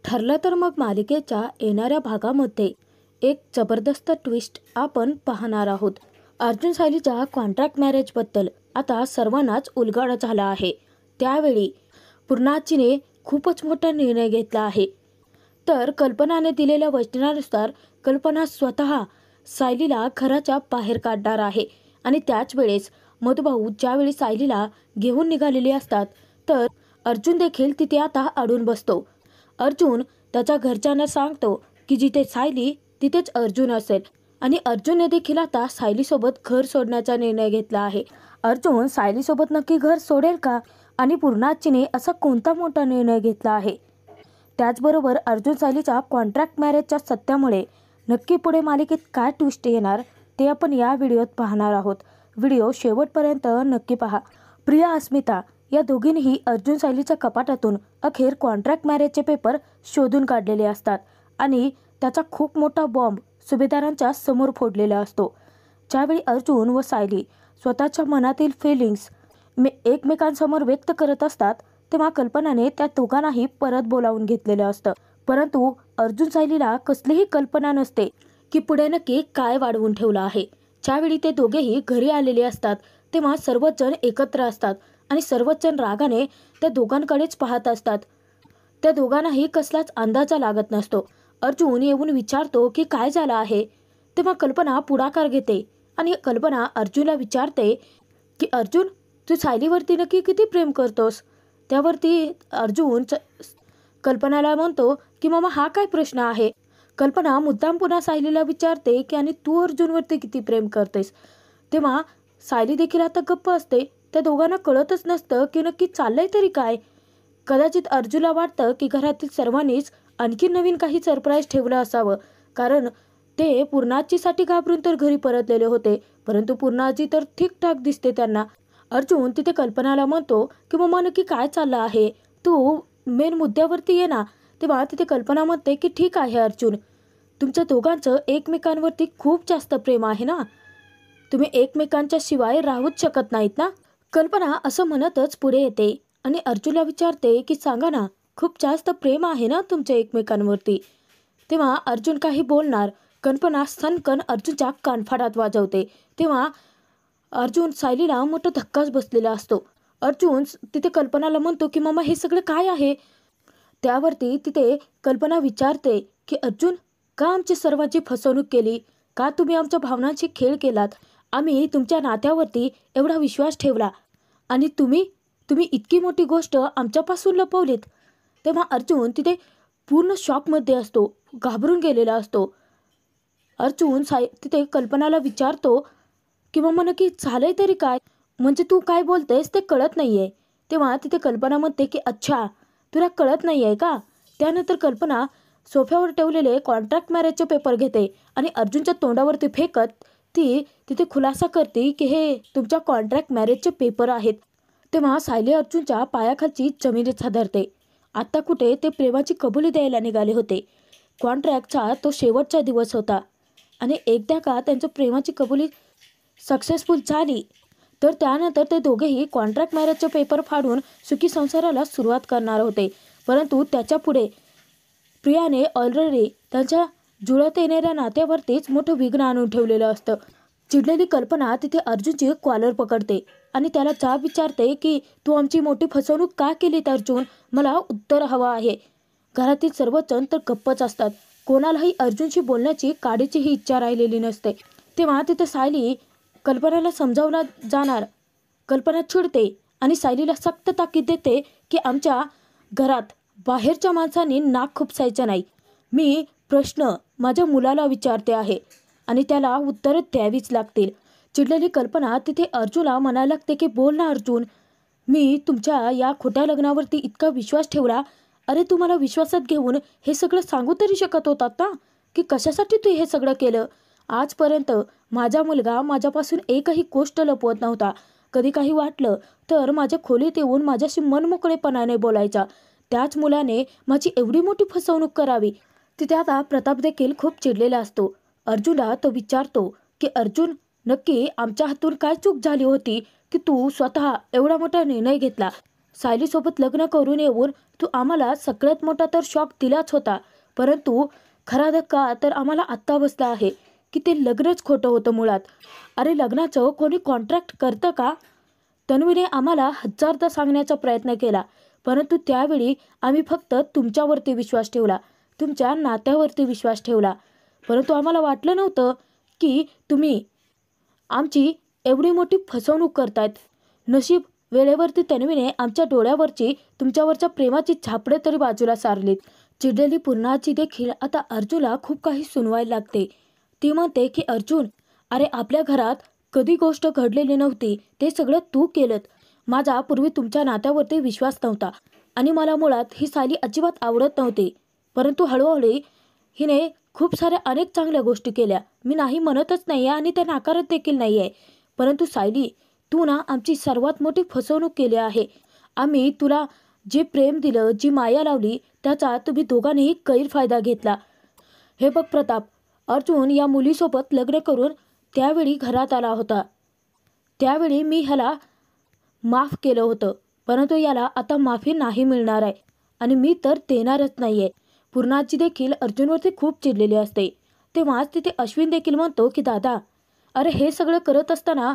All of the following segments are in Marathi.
ठरलं तर मग मालिकेच्या येणाऱ्या भागामध्ये एक जबरदस्त ट्विस्ट आपण पाहणार आहोत। अर्जुन सायलीच्या कॉन्ट्रॅक्ट मॅरेजबद्दल आता सर्वांनाच उलगडा झाला आहे। त्यावेळी पूर्णाजीने खूपच मोठा निर्णय घेतला आहे। तर कल्पनाने दिलेल्या वचनानुसार कल्पना स्वतः सायलीला घराच्या बाहेर काढणार आहे आणि त्याच वेळेस मधुभाऊ ज्यावेळी सायलीला घेऊन निघालेले असतात तर अर्जुन देखील तिथे आता अडून बसतो। अर्जुन त्याच्या घरच्यांना सांगतो की जिथे सायली तिथेच अर्जुन असेल आणि अर्जुनने देखील आता सायलीसोबत घर सोडण्याचा निर्णय घेतला आहे। अर्जुन सायलीसोबत नक्की घर सोडेल का आणि पूर्णाजीने असा कोणता मोठा निर्णय घेतला आहे? त्याचबरोबर अर्जुन सायलीच्या कॉन्ट्रॅक्ट मॅरेजच्या सत्यामुळे नक्की पुढे मालिकेत काय ट्विस्ट येणार ते आपण या व्हिडिओत पाहणार आहोत। व्हिडिओ शेवटपर्यंत नक्की पहा। प्रिया अस्मिता या दोघींनीही अर्जुन सायलीच्या कपाटातून अखेर कॉन्ट्रॅक्ट मॅरेजचे पेपर शोधून काढलेले असतात आणि त्याचा खूप मोठा बॉम्ब सुभेदारांच्या समोर फोडलेला असतो। ज्यावेळी अर्जुन व सायली स्वतःच्या मनातील फिलिंग्स एकमेकांसमोर व्यक्त करत असतात तेव्हा कल्पनाने त्या दोघांनाही परत बोलावून घेतलेलं असतं। परंतु अर्जुन सायलीला कसलीही कल्पना नसते की पुढे नक्की काय वाढवून ठेवलं आहे। ज्यावेळी ते दोघेही घरी आलेले असतात तेव्हा सर्वच जण एकत्र असतात आणि सर्वच जण रागाने त्या दोघांकडेच पाहत असतात। त्या दोघांनाही कसलाच अंदाजा लागत नसतो। अर्जुन येऊन विचारतो की काय झालं आहे, तेव्हा कल्पना पुढाकार घेते आणि कल्पना अर्जुनला विचारते की अर्जुन, तू सायलीवरती नक्की किती प्रेम करतोस? त्यावरती अर्जुन कल्पनाला म्हणतो की मामा हा काय प्रश्न आहे? कल्पना मुद्दाम पुन्हा सायलीला विचारते की आणि तू अर्जुनवरती किती प्रेम करतेस? तेव्हा सायली देखील आता गप्प असते। त्या दोघांना कळतच नसतं की नक्की चाललंय तरी काय। कदाचित अर्जुनला वाटतं की घरातील सर्वांनीच आणखी नवीन काही सरप्राईज ठेवलं असावं, कारण ते पूर्णाजीसाठी घाबरून तर घरी परतलेले होते, परंतु पूर्णाजी तर ठीकठाक दिसते त्यांना। अर्जुन तिथे कल्पनाला म्हणतो की मम्मा नक्की काय चाललं आहे, तू मेन मुद्द्यावरती ये ना। तेव्हा तिथे कल्पना म्हणते की ठीक आहे अर्जुन, तुमच्या दोघांचं एकमेकांवरती खूप जास्त प्रेम आहे ना, तुम्ही एकमेकांच्या शिवाय राहूच शकत नाहीत ना। कल्पना असं म्हणतच पुढे येते आणि अर्जुनला विचारते की सांगा ना, खूप जास्त प्रेम आहे ना तुमच्या एकमेकांवरती? तेव्हा अर्जुन काही बोलणार, कल्पना सनकन अर्जुनच्या कानफाडात वाजवते। तेव्हा अर्जुन सायलीला मोठा धक्काच बसलेला असतो। अर्जुन तिथे कल्पनाला म्हणतो की मम्मा हे सगळं काय आहे? त्यावरती तिथे कल्पना विचारते की अर्जुन, का आमची सर्वांची फसवणूक केली? का तुम्ही आमच्या भावनांशी खेळ केलात? आम्ही तुमच्या नात्यावरती एवढा विश्वास ठेवला आणि तुम्ही इतकी मोठी गोष्ट आमच्यापासून लपवलीत। तेव्हा अर्जुन तिथे पूर्ण शॉकमध्ये असतो, घाबरून गेलेला असतो। अर्जुन तिथे कल्पनाला विचारतो की मम्मा नक्की झालंय तरी काय? म्हणजे तू काय बोलतेस ते कळत नाहीये। तेव्हा तिथे कल्पना म्हणते की अच्छा, तुला कळत नाहीये का? त्यानंतर कल्पना सोफ्यावर ठेवलेले कॉन्ट्रॅक्ट मॅरेजचे पेपर घेते आणि अर्जुनच्या तोंडावरती फेकत ती तिथे खुलासा करते की हे तुमच्या कॉन्ट्रॅक्ट मॅरेजचे पेपर आहेत। तेव्हा सायली अर्जुनच्या पायाखालची जमिनीत हादरते। आता कुठे ते प्रेमाची कबुली द्यायला निघाले होते। कॉन्ट्रॅक्टचा तो शेवटचा दिवस होता आणि एकदा का त्यांच्या प्रेमाची कबुली सक्सेसफुल झाली तर त्यानंतर ते दोघेही कॉन्ट्रॅक्ट मॅरेजचे पेपर फाडून सुखी संसाराला सुरुवात करणार होते। परंतु त्याच्या पुढे प्रियाने ऑलरेडी त्यांच्या जुळत येणाऱ्या नात्यावरतीच मोठं विघ्न आणून ठेवलेलं असतं। चिडलेली कल्पना तिथे अर्जुनची कॉलर पकडते आणि त्याला जाब विचारते की तू आमची मोठी फसवणूक का केलीत अर्जुन? मला उत्तर हवं आहे। घरातील सर्वच जण तर गप्पच असतात, कोणालाही अर्जुनशी बोलण्याची काडीचीही इच्छा राहिलेली नसते। तेव्हा तिथे सायली कल्पनाला समजावला जाणार, कल्पना चिडते आणि सायलीला सक्त ताकीद देते की आमच्या घरात बाहेरच्या माणसांनी नाक खुपसायचं नाही। मी प्रश्न माझ्या मुलाला विचारते आहे आणि त्याला उत्तरं द्यावीच लागतील। चिडलेली कल्पना तिथे अर्जुनला म्हणायला लागते की बोल ना अर्जुन, मी तुमच्या या खोट्या लग्नावरती इतका विश्वास ठेवला, अरे तू मला विश्वासात घेऊन हे सगळं सांगू तरी शकत होतात ना की कशासाठी तू हे सगळं केलं? आजपर्यंत माझा मुलगा माझ्यापासून एकही गोष्ट लपवत नव्हता। कधी काही वाटलं तर माझ्या खोलीत येऊन माझ्याशी मनमोकळेपणाने बोलायचा, त्याच मुलाने माझी एवढी मोठी फसवणूक करावी? तिथे आता प्रताप देखील खूप चिडलेला असतो। अर्जुनला तो विचारतो की अर्जुन, नक्की आमच्या हातून काय चूक झाली होती की तू स्वतः एवढा मोठा निर्णय घेतला? सायलीसोबत लग्न करून येऊन तू आम्हाला सगळ्यात मोठा तर शॉक दिलाच होता, परंतु खरा धक्का तर आम्हाला आत्ता बसला आहे की ते लग्नच खोटं होतं मुळात. अरे लग्नाचं कोणी कॉन्ट्रॅक्ट करतं का? तन्वीने आम्हाला हजारदा सांगण्याचा प्रयत्न केला, परंतु त्यावेळी आम्ही फक्त तुमच्यावरती विश्वास ठेवला, तुमच्या नात्यावरती विश्वास ठेवला. परंतु आम्हाला वाटलं नव्हतं की तुम्ही आमची एवढी मोठी फसवणूक करतायत. नशीब वेळेवरती तन्वीने आमच्या डोळ्यावरची तुमच्यावरच्या प्रेमाची झापडे तरी बाजूला सारलीत. चिडलेली पूर्णाची देखील आता अर्जुनला खूप काही सुनवायला लागते. ती म्हणते की अर्जुन, अरे आपल्या घरात कधी गोष्ट घडलेली नव्हती, ते सगळं तू केलं. माझा पूर्वी तुमच्या नात्यावरती विश्वास नव्हता आणि मला मुळात ही सायली अजिबात आवडत नव्हती. परंतु हळूहळू हिने खूप साऱ्या अनेक चांगल्या गोष्टी केल्या. मी नाही म्हणतच नाही आहे आणि त्या नाकारत देखील नाही आहे. परंतु सायली, तू ना आमची सर्वात मोठी फसवणूक केली आहे. आम्ही तुला जे प्रेम दिलं, जी माया लावली, त्याचा तुम्ही दोघांनीही गैरफायदा घेतला. हे बघ प्रताप, अर्जुन या मुलीसोबत लग्न करून त्यावेळी घरात आला होता. त्यावेळी मी ह्याला माफ केलं होतं, परंतु याला आता माफी नाही मिळणार आहे आणि मी तर देणारच नाही आहे. पूर्णाची देखील अर्जुनवरती खूप चिडलेली असते. तेव्हाच तिथे अश्विन देखील म्हणतो की दादा, अरे हे सगळं करत असताना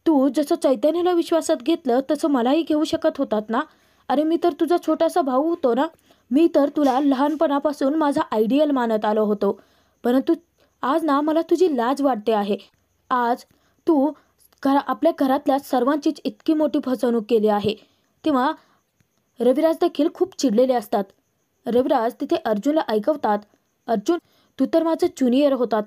तू जसं चैतन्याला विश्वासात घेतलं तसं मलाही घेऊ शकत होतात ना. अरे मी तर तुझा छोटासा भाऊ होतो ना. मी तर तुला लहानपणापासून माझा आयडियल मानत आलो होतो. परंतु आज ना मला तुझी लाज वाटते आहे. आज तू आपल्या घरातल्या सर्वांचीच इतकी मोठी फसवणूक केली आहे. तेव्हा रविराज देखील खूप चिडलेले असतात. रविराज तिथे अर्जुनला ऐकवतात, अर्जुन तू तर माझा ज्युनियर होतात.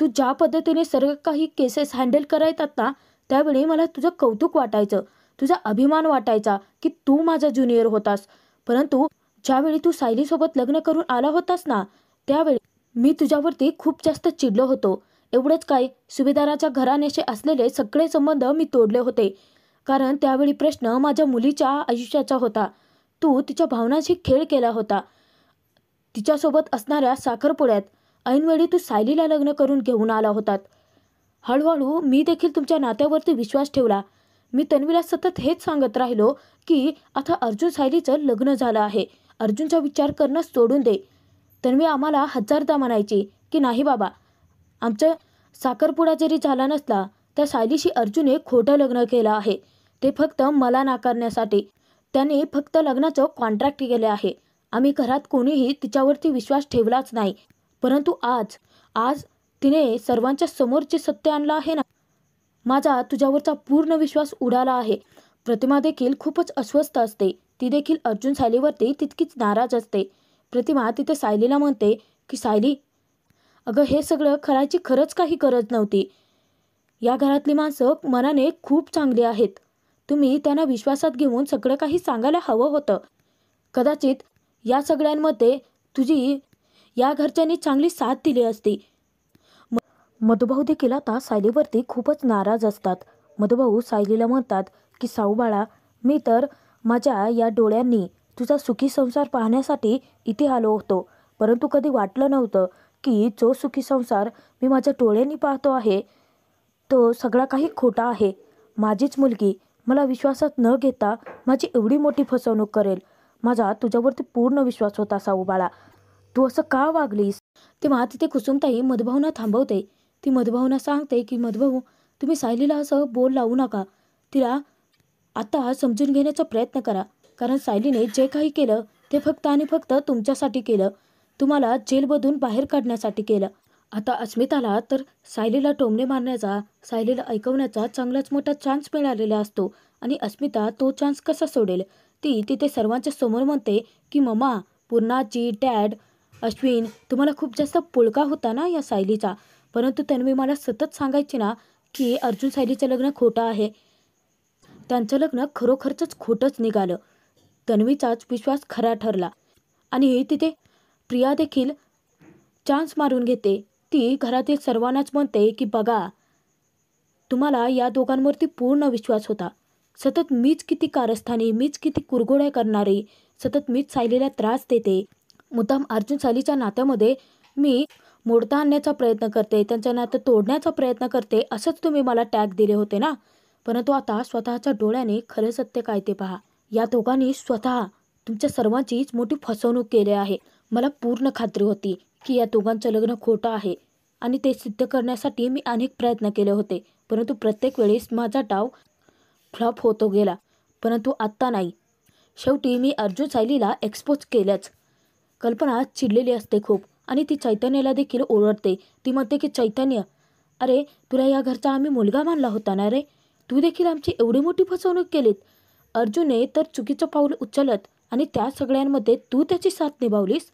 तू ज्या पद्धतीने सर्व काही केसेस हँडल करायतात ना, त्यावेळी मला तुझं कौतुक वाटायचं, तुझा अभिमान वाटायचा की तू माझा ज्युनियर होतास. परंतु ज्यावेळी तू सायलीसोबत लग्न करून आला होतास ना, त्यावेळी मी तुझ्यावरती खूप जास्त चिडलो होतो. एवढंच काय, सुभेदाराच्या घराण्याशी असलेले सगळे संबंध मी तोडले होते, कारण त्यावेळी प्रश्न माझ्या मुलीच्या आयुष्याचा होता. तू तिच्या भावनांशी खेळ केला होता. तिच्यासोबत असणाऱ्या साखरपुड्यात ऐनवेळी तू सायलीला लग्न करून घेऊन आला होतात. हळूहळू मी देखील तुमच्या नात्यावरती विश्वास ठेवला. मी तन्वीला सतत हेच सांगत राहिलो की आता अर्जुन सायलीचं लग्न झालं आहे, अर्जुनचा विचार करणं सोडून दे. तन्वी आम्हाला हजारदा म्हणायची की नाही बाबा, आमचं साखरपुडा जरी झाला नसला त्या सायलीशी अर्जुनने खोटं लग्न केलं आहे, ते फक्त मला नाकारण्यासाठी. त्याने फक्त लग्नाचं कॉन्ट्रॅक्ट केले आहे. आम्ही घरात कोणीही तिच्यावरती विश्वास ठेवलाच नाही. परंतु आज तिने सर्वांच्या समोर जे सत्य आणलं आहे ना, माझा तुझ्यावरचा पूर्ण विश्वास उडाला आहे. प्रतिमा देखील खूपच अस्वस्थ असते. ती देखील अर्जुन सायलीवरती तितकीच नाराज असते. प्रतिमा तिथे सायलीला म्हणते की सायली, अगं हे सगळं करायची खरंच काही गरज नव्हती. या घरातली माणसं मनाने खूप चांगली आहेत. तुम्ही त्यांना विश्वासात घेऊन सगळं काही सांगायला हवं होतं. कदाचित या सगळ्यांमध्ये तुझी या घरच्यांनी चांगली साथ दिली असती. मधुभाऊ देखील आता सायलीवरती खूपच नाराज असतात. मधुभाऊ सायलीला म्हणतात की साऊ बाळा, मी तर माझ्या या डोळ्यांनी तुझा सुखी संसार पाहण्यासाठी इथे आलो होतो, परंतु कधी वाटलं नव्हतं की जो सुखी संसार मी माझ्या डोळ्यांनी पाहतो आहे तो सगळा काही खोटा आहे. माझीच मुलगी मला विश्वासात न घेता माझी एवढी मोठी फसवणूक करेल. माझा तुझ्यावरती पूर्ण विश्वास होता साऊ बाळा, तू असं का वागलीस? तेव्हा तिथे कुसुमताई मधुभाऊंना थांबवते. ती मधुभाऊंना सांगते की मधुभाऊ, तुम्ही सायलीला असं बोल लावू नका. तिला आता समजून घेण्याचा प्रयत्न करा, कारण सायलीने जे काही केलं ते फक्त आणि फक्त तुमच्यासाठी केलं, तुम्हाला जेलमधून बाहेर काढण्यासाठी केलं. आता अस्मिताला तर सायलीला टोमणे मारण्याचा, सायलीला ऐकवण्याचा चांगलाच मोठा चान्स मिळालेला असतो आणि अस्मिता तो चान्स कसा सोडेल? ती तिथे सर्वांच्या समोर म्हणते की मम्मा, पूर्णाजी, डॅड, अश्विन, तुम्हाला खूप जास्त पुळका होता ना या सायलीचा, परंतु तन्वी मला सतत सांगायची ना की अर्जुन सायलीचं लग्न खोटं आहे. त्यांचं लग्न खरोखरच खोटंच निघालं. तन्वीचाच विश्वास खरा ठरला. आणि तिथे प्रिया देखील चान्स मारून घेते. ती घरातील सर्वांनाच म्हणते की बघा, तुम्हाला या दोघांवरती पूर्ण विश्वास होता. सतत मीच किती कारस्थानी, मीच किती कुरघोड्या करणारी, सतत मीच सायलीला त्रास देते. मुद्दाम अर्जुन सायलीच्या नात्यामध्ये मी मोडता आणण्याचा प्रयत्न करते, त्यांचं नातं तोडण्याचा प्रयत्न करते, असंच तुम्ही मला टॅग दिले होते ना. परंतु आता स्वतःच्या डोळ्याने खरं सत्य काय ते पहा. या दोघांनी स्वतः तुमच्या सर्वांचीच मोठी फसवणूक केली आहे. मला पूर्ण खात्री होती की या दोघांचं लग्न खोटं आहे आणि ते सिद्ध करण्यासाठी मी अनेक प्रयत्न केले होते, परंतु प्रत्येक वेळेस माझा डाव फ्लॉप होतो गेला. परंतु आत्ता नाही. शेवटी मी अर्जुन सायलीला एक्सपोज केलंच. कल्पना चिडलेली असते खूप आणि ती चैतन्याला देखील ओरडते. ती म्हणते की चैतन्य, अरे तुला या घरचा आम्ही मुलगा मानला होता ना रे, तू देखील आमची एवढी मोठी फसवणूक केलीत. अर्जुनने तर चुकीचं पाऊल उचलत आणि त्या सगळ्यांमध्ये तू त्याची साथ निभावलीस.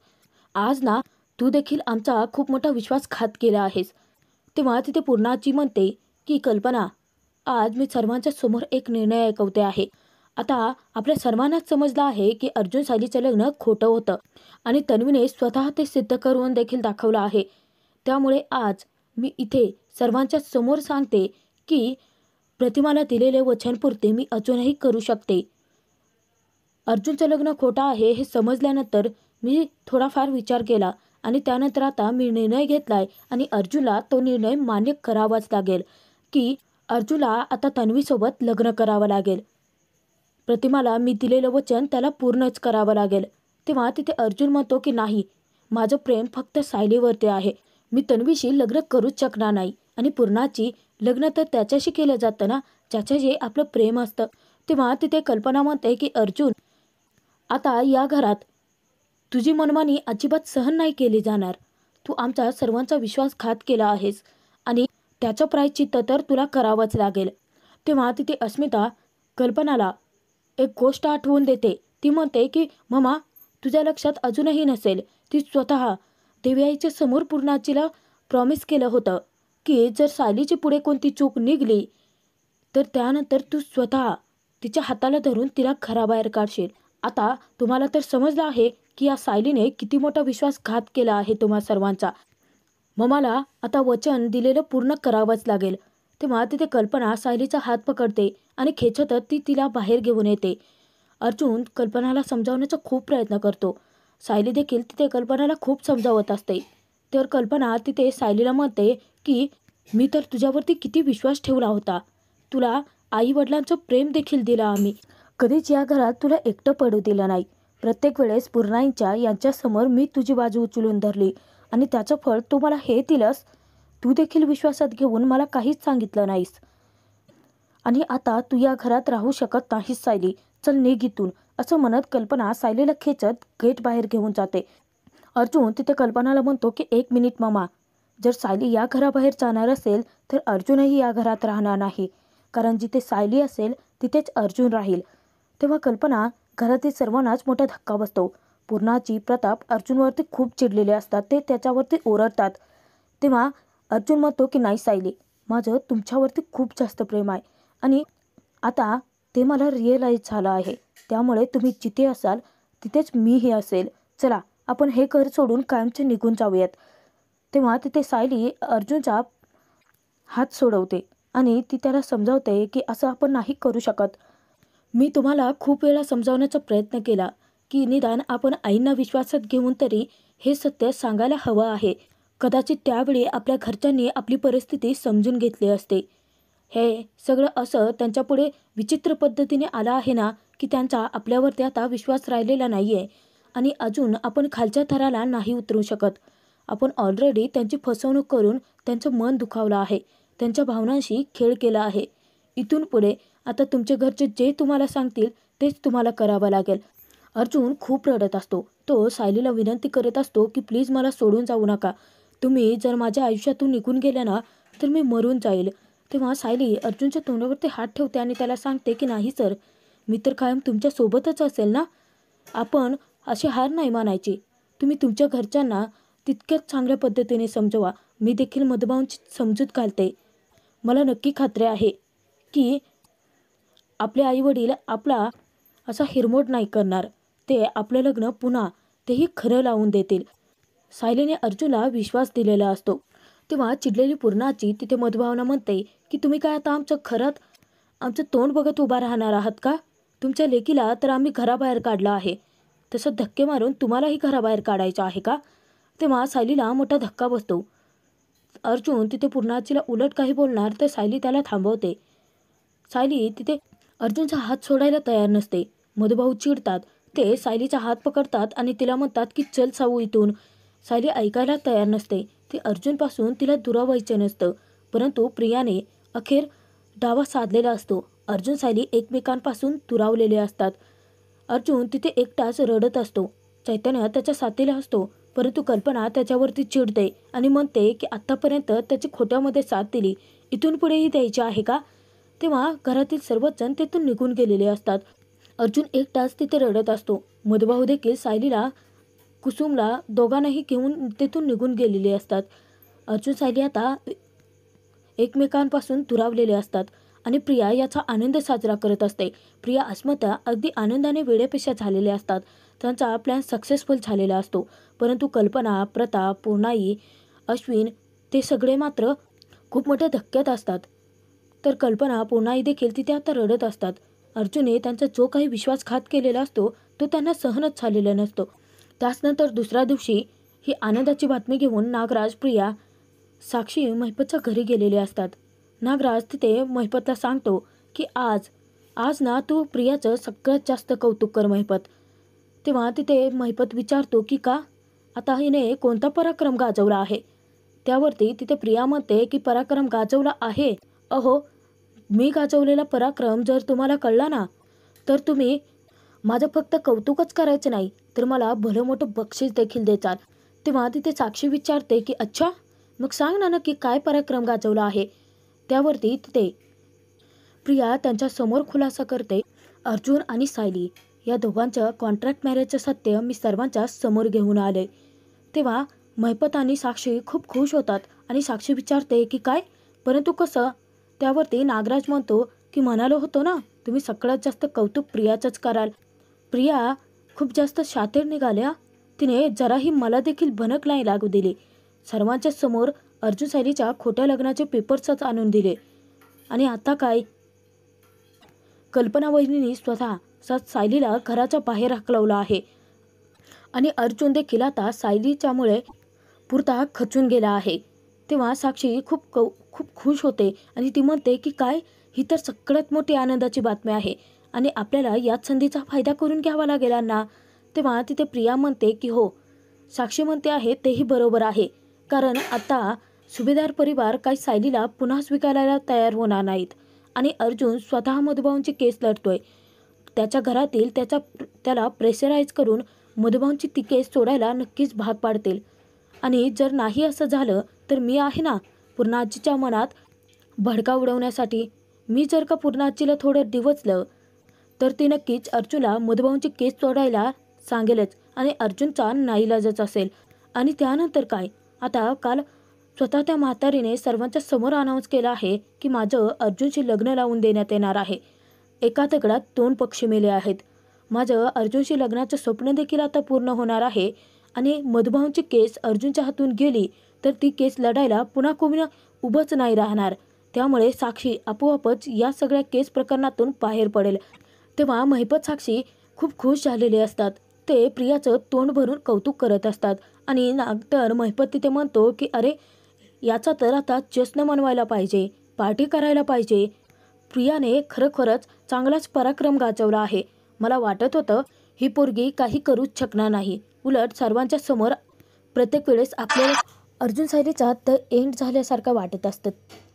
आज ना तू देखील आमचा खूप मोठा विश्वासघात केला आहेस. तेव्हा तिथे पूर्णाची म्हणते की कल्पना, आज मी सर्वांच्या समोर एक निर्णय ऐकवते आहे. आता आपल्या सर्वांनाच समजलं आहे की अर्जुन सायलीचं लग्न खोटं होतं आणि तन्वीने स्वतः ते सिद्ध करून देखील दाखवलं आहे. त्यामुळे आज मी इथे सर्वांच्या समोर सांगते की प्रतिमाला दिलेले वचनपूर्ती मी अजूनही करू शकते. अर्जुनचं लग्न खोटं आहे हे समजल्यानंतर मी थोडाफार विचार केला आणि त्यानंतर आता मी निर्णय घेतलाय आणि अर्जुनला तो निर्णय मान्य करावाच लागेल की अर्जुनला आता तन्वीसोबत लग्न करावं लागेल. प्रतिमाला मी दिलेलं वचन त्याला पूर्णच करावं लागेल. तेव्हा तिथे अर्जुन म्हणतो की नाही, माझं प्रेम फक्त सायलीवरती आहे. मी तन्वीशी लग्न करूच शकणार नाही आणि पूर्णाची लग्न तर त्याच्याशी केलं जातं ना ज्याच्याशी आपलं प्रेम असतं. तेव्हा तिथे कल्पना म्हणते की अर्जुन, आता या घरात तुझी मनमानी अजिबात सहन नाही केली जाणार. तू आमचा सर्वांचा विश्वासघात केला आहेस आणि त्याचं प्रायश्चित्त तर तुला करावंच लागेल. तेव्हा तिथे अस्मिता कल्पनाला एक गोष्ट आठवून देते. ती म्हणते की ममा, तुझ्या लक्षात अजूनही नसेल, ती स्वतः देवयाईच्या समोर पूर्णाचीला प्रॉमिस केलं होतं की जर सायलीची पुढे कोणती चूक निघली तर त्यानंतर तू स्वतः तिच्या हाताला धरून तिला घराबाहेर काढशील. आता तुम्हाला तर समजलं आहे की या सायलीने किती मोठा विश्वासघात केला आहे तुम्हा सर्वांचा. ममाला आता वचन दिलेलं पूर्ण करावंच लागेल. तेव्हा तिथे कल्पना सायलीचा हात पकडते आणि खेचतच ती तिला बाहेर घेऊन येते. अर्जुन कल्पनाला समजावण्याचा खूप प्रयत्न करतो. सायली देखील तिथे कल्पनाला खूप समजावत असते. तर कल्पना तिथे सायलीला म्हणते की मी तर तुझ्यावरती किती विश्वास ठेवला होता. तुला आई वडिलांचं प्रेम देखील दिलं आम्ही. कधीच या घरात तुला एकटं पडू दिलं नाही. प्रत्येक वेळेस पूर्णाईंच्या यांच्यासमोर मी तुझी बाजू उचलून धरली आणि त्याचं फळ तू मला हे दिलंस. तू देखील विश्वासात घेऊन मला काहीच सांगितलं नाहीस आणि आता तू या घरात राहू शकत नाहीस सायली, चल निघ इथून, असं म्हणत कल्पना सायलीला खेचत गेट बाहेर घेऊन जाते. अर्जुन तिथे कल्पनाला म्हणतो की 1 मिनिट मामा, जर सायली या घराबाहेर जाणार असेल तर अर्जुनही या घरात राहणार नाही, कारण जिथे सायली असेल तिथेच अर्जुन राहील. तेव्हा कल्पना घरातील सर्वांनाच मोठा धक्का बसतो. पूर्णाची, प्रताप अर्जुनवरती खूप चिडलेले असतात. ते त्याच्यावरती ओरडतात. तेव्हा अर्जुन म्हणतो की नाही सायली, माझं तुमच्यावरती खूप जास्त प्रेम आहे आणि आता ते मला रिअलाईज झालं आहे. त्यामुळे तुम्ही जिथे असाल तिथेच मीही असेल. चला आपण हे घर सोडून कायमचे निघून जाऊयात. तेव्हा तिथे सायली अर्जुनचा हात सोडवते आणि ती त्याला समजावते की असं आपण नाही करू शकत. मी तुम्हाला खूप वेळा समजावण्याचा प्रयत्न केला की निदान आपण आईंना विश्वासात घेऊन तरी हे सत्य सांगायला हवं आहे. कदाचित त्यावेळी आपल्या घरच्यांनी आपली परिस्थिती समजून घेतली असते. हे सगळं असं त्यांच्यापुढे विचित्र पद्धतीने आलं आहे ना की त्यांचा आपल्यावरती आता विश्वास राहिलेला नाही आहे आणि अजून आपण खालच्या थराला नाही उतरू शकत. आपण ऑलरेडी त्यांची फसवणूक करून त्यांचं मन दुखावलं आहे, त्यांच्या भावनांशी खेळ केला आहे. इथून पुढे आता तुमचे घरचे जे तुम्हाला सांगतील तेच तुम्हाला करावं लागेल. अर्जुन खूप रडत असतो. तो सायलीला विनंती करत असतो की प्लीज मला सोडून जाऊ नका. तुम्ही जर माझ्या आयुष्यातून निघून गेल्या ना तर मी मरून जाईल. तेव्हा सायली अर्जुनच्या तोंडावरती हात ठेवते आणि त्याला सांगते की नाही सर, मी तर कायम तुमच्यासोबतच असेल ना. आपण अशी हार नाही मानायची. तुम्ही तुमच्या घरच्यांना तितक्याच चांगल्या पद्धतीने समजवा. मी देखील मधुभाऊंची समजूत घालते. मला नक्की खात्री आहे की आपले आईवडील आपला असा हिरमोड नाही करणार. ते आपलं लग्न पुन्हा तेही खरं लावून देतील. सायलीने अर्जुनला विश्वास दिलेला असतो. तेव्हा चिडलेली पूर्णाची तिथे मधुभावना म्हणते की तुम्ही काय आता आमचं तोंड बघत उभा राहणार आहात का? तुमच्या लेकीला तर आम्ही घराबाहेर काढलं आहे, तसं धक्के मारून तुम्हालाही घराबाहेर काढायचं आहे का? तेव्हा सायलीला मोठा धक्का बसतो. अर्जुन तिथे पूर्णाचीला उलट काही बोलणार तर सायली त्याला थांबवते. सायली तिथे अर्जुनचा हात सोडायला तयार नसते. मधुभाऊ चिडतात. ते सायलीचा हात पकडतात आणि तिला म्हणतात की चल सावू इथून. सायली ऐकायला तयार नसते. ती अर्जुनपासून तिला दुरावायचे नसतं, परंतु प्रियाने अखेर डावा साधलेला असतो. अर्जुन सायली एकमेकांपासून दुरावलेले असतात. अर्जुन तिथे एकटाच रडत असतो. चैतन्य त्याच्या साथीला असतो, परंतु कल्पना त्याच्यावरती चिडते आणि म्हणते की आत्तापर्यंत त्याची खोट्यामध्ये साथ दिली, इथून पुढेही द्यायची आहे का? तेव्हा घरातील सर्वच जण तिथून निघून गेलेले असतात. अर्जुन एकटाच तिथे रडत असतो. मधुभाऊ देखील सायलीला, कुसुमला दोघांनाही घेऊन तिथून निघून गेलेले असतात. अर्जुन सायली आता एकमेकांपासून दुरावलेले असतात आणि प्रिया याचा आनंद साजरा करत असते. प्रिया अस्मिता अगदी आनंदाने वेड्यापेशा झालेले असतात. त्यांचा प्लॅन सक्सेसफुल झालेला असतो, परंतु कल्पना, प्रताप, पूर्णाई, अश्विन ते सगळे मात्र खूप मोठ्या धक्क्यात असतात. तर कल्पना, पूर्णाई देखील तिथे आता रडत असतात. अर्जुनने त्यांचा जो काही विश्वासघात केलेला असतो तो त्यांना सहनच झालेला नसतो. त्याचनंतर दुसऱ्या दिवशी ही आनंदाची बातमी घेऊन नागराज, प्रिया, साक्षी महिपतच्या घरी गेलेले असतात. नागराज तिथे महिपतला सांगतो की आज ना तू प्रियाचं सगळ्यात जास्त कौतुक कर महिपत. तेव्हा तिथे महिपत विचारतो की का, आता हिने कोणता पराक्रम गाजवला आहे? त्यावरती तिथे प्रिया म्हणते की पराक्रम गाजवला आहे. अहो, मी गाजवलेला पराक्रम जर तुम्हाला कळला ना, तर तुम्ही माझं फक्त कौतुकच करायचं नाही, तर मला भलं मोठं बक्षीस देखील देतात. तेव्हा तिथे साक्षी विचारते की अच्छा, मग सांग ना नक्की काय पराक्रम गाजवला आहे? त्यावरती तिथे प्रिया त्यांच्या समोर खुलासा करते, अर्जुन आणि सायली या दोघांचं कॉन्ट्रॅक्ट मॅरेजचं सत्य मी सर्वांच्या समोर घेऊन आले. तेव्हा महिपत आणि साक्षी खूप खुश होतात आणि साक्षी विचारते की काय, परंतु कसं? त्यावरती नागराज म्हणतो की म्हणालो होतो ना, तुम्ही सगळ्यात जास्त कौतुक प्रियाचंच कराल. प्रिया खूप जास्त शातीर निघाल्या. तिने जराही मला देखील भनक नाही लागू दिली. सर्वांच्या समोर अर्जुन सायलीच्या खोट्या लग्नाचे पेपर्सच आणून दिले. आणि आता काय, कल्पना वहिनींनी स्वतः सायलीला घराच्या बाहेर हाकलवलं आहे. आणि अर्जुन देखील आता सायलीच्यामुळे पुरता खचून गेला आहे. तेव्हा साक्षी खूप खुश होते आणि ती म्हणते की काय, ही तर सगळ्यात मोठी आनंदाची बातमी आहे आणि आपल्याला याच संधीचा फायदा करून घ्यावा लागेल ना. तेव्हा तिथे प्रिया म्हणते की हो, साक्षी म्हणते आहे तेही बरोबर आहे, कारण आता सुभेदार परिवार काही सायलीला पुन्हा स्वीकारायला तयार होणार नाहीत आणि अर्जुन स्वतः मधुभाऊंची केस लढतोय. त्याच्या घरातील त्याला प्रेशराईज करून मधुभाऊंची ती केस सोडायला नक्कीच भाग पाडतील. आणि जर नाही असं झालं तर मी आहे ना पूर्णाजीच्या मनात भडका उडवण्यासाठी. मी जर का पूर्णाजीला थोडं डिवचलं तर ती नक्कीच अर्जुनला मधुभाऊंची केस सोडायला सांगेलच आणि अर्जुनचा नाईलाजच असेल. आणि त्यानंतर काय, आता काल स्वतः त्या म्हातारीने सर्वांच्या समोर अनाऊन्स केलं आहे की माझं अर्जुनशी लग्न लावून देण्यात येणार आहे. एका दगडात दोन पक्षी मेले आहेत. माझं अर्जुनशी लग्नाचं स्वप्न देखील आता पूर्ण होणार आहे आणि मधुभाऊंची केस अर्जुनच्या हातून गेली तर ती केस लढायला पुन्हा कोणी उभंच नाही राहणार. त्यामुळे साक्षी आपोआपच या सगळ्या केस प्रकरणातून बाहेर पडेल. तेव्हा महिपत, साक्षी खूप खुश झालेले असतात. ते प्रियाचं तोंड भरून कौतुक करत असतात आणि तर महिपत तिथे म्हणतो की अरे, याचा तर आता जश्न मनवायला पाहिजे, पार्टी करायला पाहिजे. प्रियाने खरोखरच चांगलाच पराक्रम गाजवला आहे. मला वाटत होतं ही पोरगी काही करूच शकणार नाही. उलट सर्वांच्या समोर प्रत्येक वेळेस आपल्याला अर्जुन सायलीचा द एंड झाल्यासारखं वाटत असतं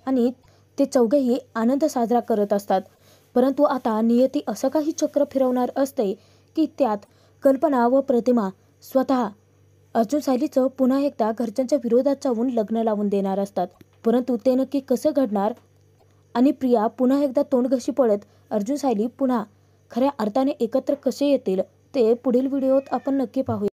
आणि ते चौघेही आनंद साजरा करत असतात. परंतु आता नियती असं काही चक्र फिरवणार असते की त्यात कल्पना व प्रतिमा स्वतः अर्जुन सायलीचं पुन्हा एकदा घरच्यांच्या विरोधात जाऊन लग्न लावून देणार असतात. परंतु ते नक्की कसं घडणार आणि प्रिया पुन्हा एकदा तोंडघशी पडत अर्जुन सायली पुन्हा खऱ्या अर्थाने एकत्र कसे येतील ते पुढील व्हिडिओत आपण नक्की पाहूया.